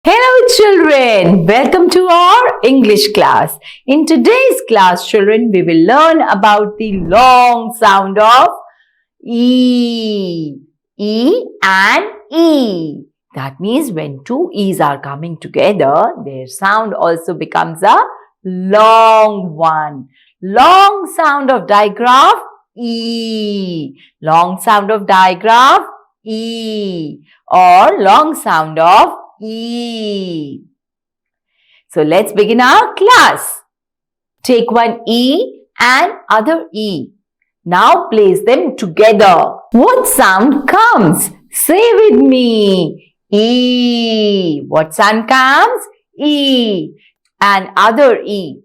Hello children, welcome to our English class. In today's class children, we will learn about the long sound of E. E and E. That means when two E's are coming together, their sound also becomes a long one. Long sound of digraph E. Long sound of digraph E. Or long sound of E. So let's begin our class. Take one E and other E. Now place them together. What sound comes? Say with me. E. What sound comes? E. And other E.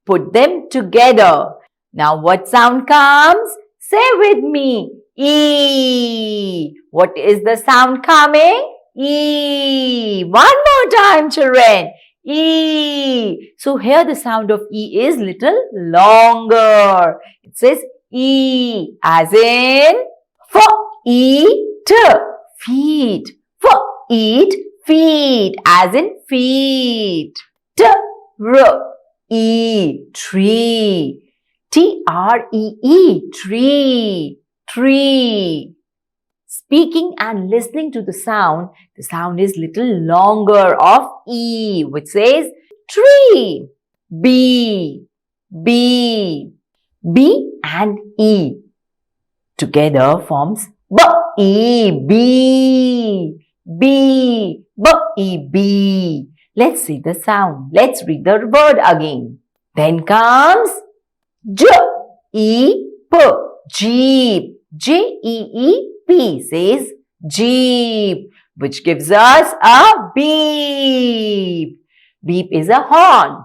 Put them together. Now what sound comes? Say with me. E. What is the sound coming? E. One more time, children. E. So here the sound of E is little longer. It says E as in eat, feet. Eat, feet as in feet. Tree. Tree, tree, tree. Speaking and listening to the sound is little longer of E, which says tree. B. B and E together forms B. B. B. Let's see the sound. Let's read the word again. Then comes Jeep. Jeep says Jeep, which gives us a beep. Beep is a horn.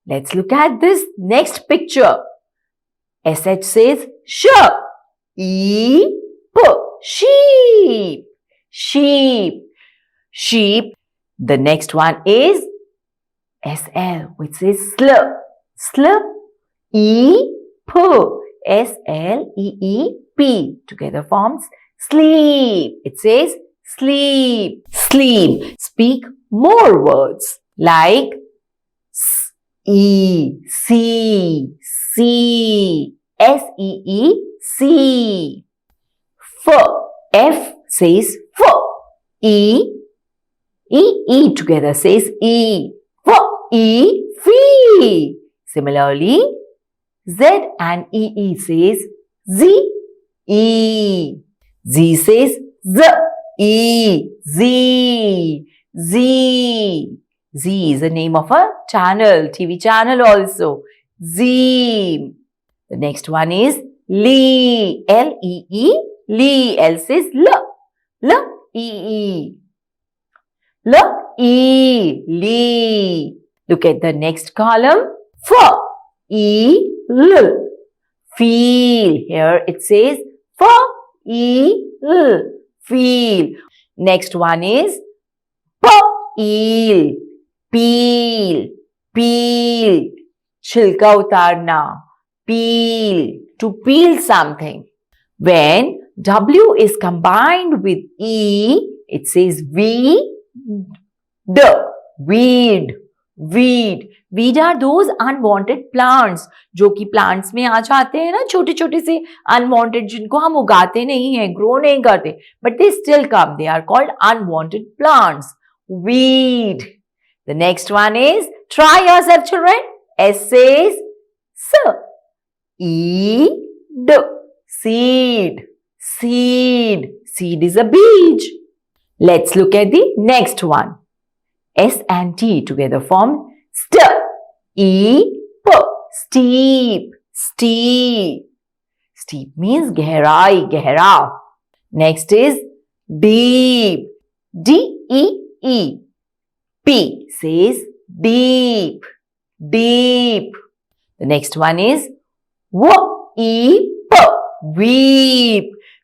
Let's look at this next picture. SH says sheep. Sheep. The next one is SL, which says sleep. Sleep together forms sleep. It says sleep. Sleep. Speak more words like see, see. F says E together says E. Fee. Similarly, Z and EE says Z. Z says Z. Z is the name of a channel, TV channel also. Z. The next one is Lee. Lee. Lee. L says Lee. Lee. Look at the next column. Feel. Here it says feel. Next one is peel. Chilka utarna. Peel. To peel something. When W is combined with E, it says weed. Weed are those unwanted plants जो कि plants में आ जाते हैं ना, छोटे छोटे से unwanted, जिनको हम उगाते नहीं हैं, grow नहीं करते, but they still come. They are called unwanted plants. Weed. The next one is, try yourself children. S says seed. Seed is a beach. Let's look at the next one. S and T together form steep. Steep means gehrai, gehra. Next is deep. P says deep. The next one is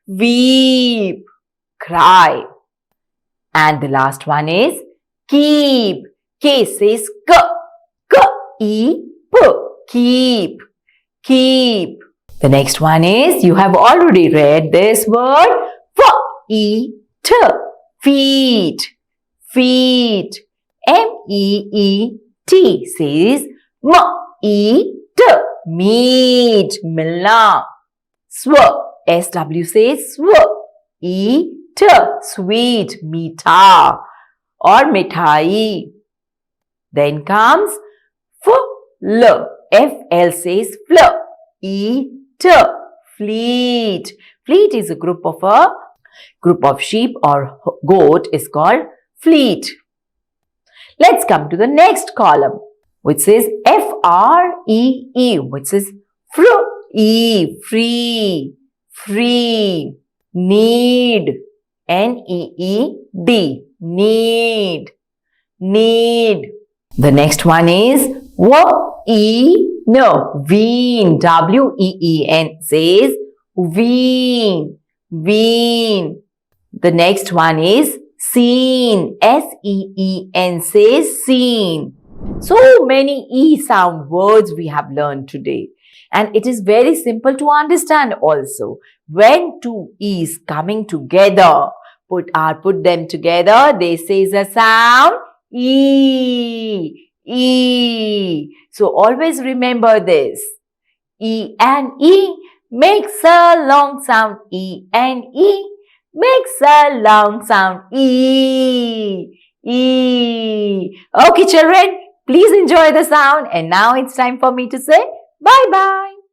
weep. Cry. And the last one is keep. K says keep. The next one is, you have already read this word, feet. M-E-E-T says M-E-T, meat, milna. Sw, S-W says sw, E-T, sweet, meetha or mithai. Then comes F-L, F-L says fl, E-T, fleet. Fleet is a group of sheep or goat is called fleet. Let's come to the next column, which says F-R-E-E, which is free, free. Need, N-E-E-D, need. The next one is ween, W-E-E-N says ween. The next one is seen, S-E-E-N says seen. So many E sound words we have learned today. And it is very simple to understand also. When two E's coming together, put them together, they say the sound E. So always remember this. E and E makes a long sound. E and E makes a long sound. E. Okay, children, please enjoy the sound. And now it's time for me to say bye-bye.